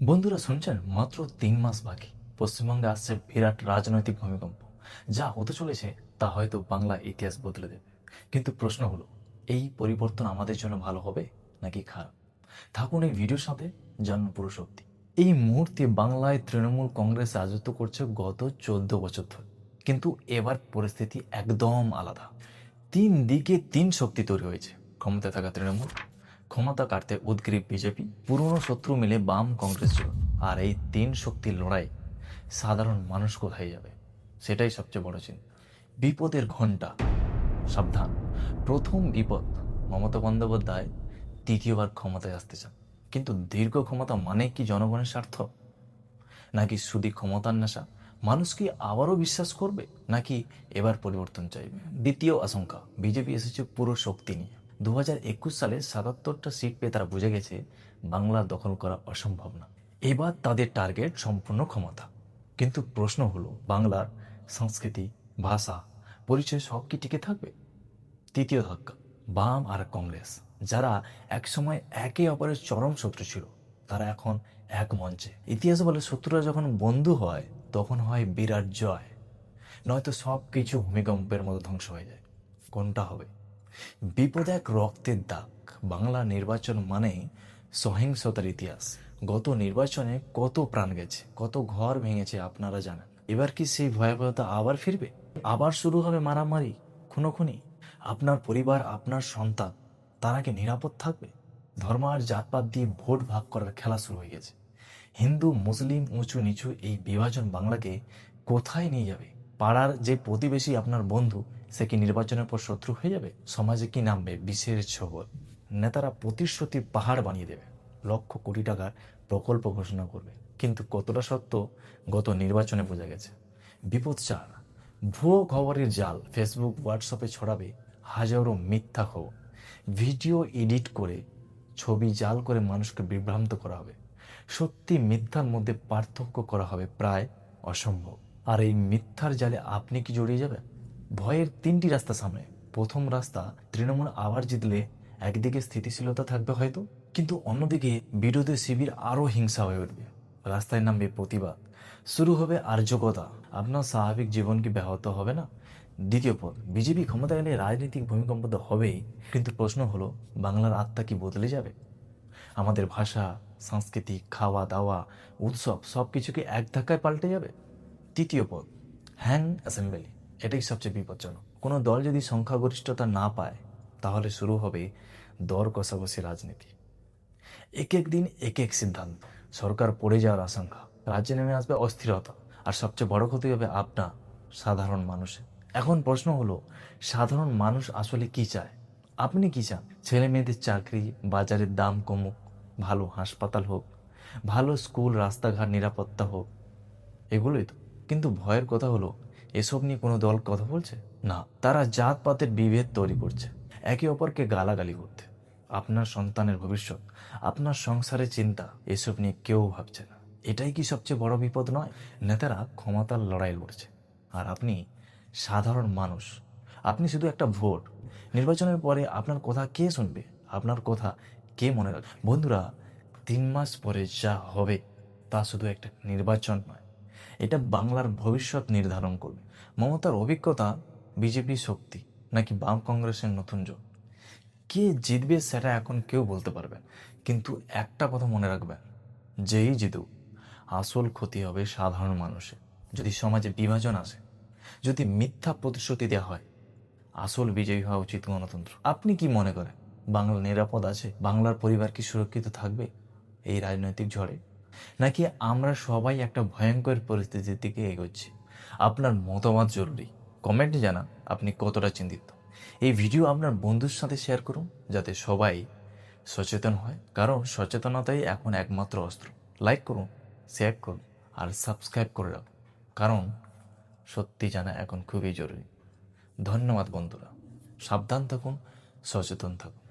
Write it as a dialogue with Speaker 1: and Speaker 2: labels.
Speaker 1: বন্ধুরা শুনছেন, মাত্র 3 মাস বাকি পশ্চিমবঙ্গে আসছে বিরাট রাজনৈতিক ভূমিকম্প। যা হতে চলেছে তা হয়তো বাংলা ইতিহাস বদলে দেবে। কিন্তু প্রশ্ন হলো, এই পরিবর্তন আমাদের জন্য ভালো হবে নাকি খারাপ? থাকুন এই ভিডিওর সাথে, জানুন পুরো সত্যি। এই মুহূর্তে বাংলায় তৃণমূল কংগ্রেস রাজত্ব করছে গত 14 বছর ধরে, কিন্তু এবার পরিস্থিতি একদম আলাদা। তিন দিকে তিন শক্তি তৈরি হয়েছে। ক্ষমতায় থাকা তৃণমূল, ক্ষমতা কাটতে উদগ্রীব বিজেপি, পুরনো শত্রু মিলে বাম কংগ্রেস জোট। আর এই তিন শক্তির লড়াই সাধারণ মানুষ কোথায় যাবে, সেটাই সবচেয়ে বড় চিন্তা। বিপদের ঘণ্টা, সাবধান। প্রথম বিপদ, মমতা বন্দ্যোপাধ্যায় তৃতীয়বার ক্ষমতায় আসতে চান। কিন্তু দীর্ঘ ক্ষমতা মানে কি জনগণের স্বার্থ, নাকি শুধু ক্ষমতার নেশা? মানুষ কি আবারও বিশ্বাস করবে, নাকি এবার পরিবর্তন চাইবে? দ্বিতীয় আশঙ্কা, বিজেপি এসেছে পুরো শক্তি নিয়ে। 2021 সালে 77টা সিট পেয়ে তারা বুঝে গেছে বাংলা দখল করা অসম্ভব না। এবার তাদের টার্গেট সম্পূর্ণ ক্ষমতা। কিন্তু প্রশ্ন হলো, বাংলার সংস্কৃতি, ভাষা, পরিচয় সব কি টিকে থাকবে? তৃতীয় ধাক্কা, বাম আর কংগ্রেস, যারা একসময় একে অপরের চরম শত্রু ছিল, তারা এখন এক মঞ্চে। ইতিহাস বলে, শত্রুরা যখন বন্ধু হয় তখন হয় বিরাট জয়, নয়তো সব কিছু ভূমিকম্পের মতো ধ্বংস হয়ে যায়। কোনটা হবে? বিপদ এক রক্তের দাগ। বাংলা নির্বাচন মানে সহিংসতার ইতিহাস। গত নির্বাচনে কত প্রাণ গেছে, কত ঘর ভেঙেছে আপনারা জানেন। এবার কি সেই ভয়াবহতা আবার ফিরবে? আবার শুরু হবে মারামারি, খুনোখুনি? আপনার পরিবার, আপনার সন্তান, তারা কি নিরাপদ থাকবে? ধর্ম আর জাতপাত দিয়ে ভোট ভাগ করার খেলা শুরু হয়ে গেছে। হিন্দু মুসলিম উঁচু নিচু এই বিভাজন বাংলাকে কোথায় নিয়ে যাবে? পাড়ার যে প্রতিবেশী আপনার বন্ধু, সে কি নির্বাচনের পর শত্রু হয়ে যাবে? সমাজে কি নামবে বিষের ছবল? নেতারা প্রতিশ্রুতির পাহাড় বানিয়ে দেবে, লক্ষ কোটি টাকার প্রকল্প ঘোষণা করবে, কিন্তু কতটা সত্য গত নির্বাচনে বোঝা গেছে। বিপদ চার, ভুয়ো খবরের জাল ফেসবুক হোয়াটসঅ্যাপে ছড়াবে। হাজারো মিথ্যা খবর, ভিডিও এডিট করে, ছবি জাল করে মানুষকে বিভ্রান্ত করা হবে। সত্যি মিথ্যার মধ্যে পার্থক্য করা হবে প্রায় অসম্ভব। আর এই মিথ্যার জালে আপনি কি জড়িয়ে যাবেন? ভয়ের তিনটি রাস্তা সামনে। প্রথম রাস্তা, তৃণমূল আবার জিতলে একদিকে স্থিতিশীলতা থাকবে হয়তো, কিন্তু অন্যদিকে বিরোধী শিবির আরও হিংসা হয়ে উঠবে। রাস্তায় নামবে প্রতিবাদ, শুরু হবে আর্যকতা। আপনার স্বাভাবিক জীবন কি ব্যাহত হবে না? দ্বিতীয় পথ, বিজেপি ক্ষমতা এলে রাজনৈতিক ভূমিকম্প তো হবেই, কিন্তু প্রশ্ন হলো, বাংলার আত্মা কি বদলে যাবে? আমাদের ভাষা, সংস্কৃতি, খাওয়া দাওয়া, উৎসব সব কিছুকে এক ধাক্কায় পাল্টে যাবে। তৃতীয় পদ, হ্যাং অ্যাসেম্বলি। এটাই সবচেয়ে বিপজ্জনক। কোনো দল যদি সংখ্যাগরিষ্ঠতা না পায়, তাহলে শুরু হবে দর কষাকষি রাজনীতি। এক এক দিন এক এক সিদ্ধান্ত, সরকার পড়ে যাওয়ার আশঙ্কা, রাজ্যে নেমে আসবে অস্থিরতা, আর সবচেয়ে বড় ক্ষতি হবে আপনার, সাধারণ মানুষের। এখন প্রশ্ন হলো, সাধারণ মানুষ আসলে কি চায়? আপনি কি চান? ছেলে মেয়েদের চাকরি, বাজারের দাম কমুক, ভালো হাসপাতাল হোক, ভালো স্কুল, রাস্তাঘাট, নিরাপত্তা হোক, এগুলোই তো। কিন্তু ভয়ের কথা হলো, এসব নিয়ে কোনো দল কথা বলছে না। তারা জাতপাতের বিভেদ তৈরি করছে, একে অপরকে গালাগালি করতে। আপনার সন্তানের ভবিষ্যৎ, আপনার সংসারের চিন্তা, এসব নিয়ে কেউ ভাবছে না। এটাই কি সবচেয়ে বড় বিপদ নয়? নেতারা ক্ষমতার লড়াই লড়ছে, আর আপনি সাধারণ মানুষ। আপনি শুধু একটা ভোট। নির্বাচনের পরে আপনার কথা কে শুনবে? আপনার কথা কে মনে রাখবে? বন্ধুরা, 3 মাস পরে যা হবে তা শুধু একটা নির্বাচন নয়, এটা বাংলার ভবিষ্যৎ নির্ধারণ করবে। মমতার অভিজ্ঞতা, বিজেপি শক্তি, নাকি বাম কংগ্রেসের নতুন জোট, কে জিতবে সেটা এখন কেউ বলতে পারবে না। কিন্তু একটা কথা মনে রাখবেন, যেই জিতুক, আসল ক্ষতি হবে সাধারণ মানুষের। যদি সমাজে বিভাজন আসে, যদি মিথ্যা প্রতিশ্রুতি দেওয়া হয়, আসল বিজয়ী হওয়া উচিত গণতন্ত্র। আপনি কি মনে করেন, বাংলা নিরাপদ আছে? বাংলার পরিবার কি সুরক্ষিত থাকবে এই রাজনৈতিক ঝড়ে, নাকি আমরা সবাই একটা ভয়ঙ্কর পরিস্থিতির দিকে এগোচ্ছি? আপনার মতামত জরুরি। কমেন্টে জানান আপনি কতটা চিন্তিত। এই ভিডিও আপনার বন্ধুর সাথে শেয়ার করুন, যাতে সবাই সচেতন হয়, কারণ সচেতনতাই এখন একমাত্র অস্ত্র। লাইক করুন, শেয়ার করুন, আর সাবস্ক্রাইব করে রাখুন, কারণ সত্যি জানা এখন খুবই জরুরি। ধন্যবাদ বন্ধুরা, সাবধান থাকুন, সচেতন থাকুন।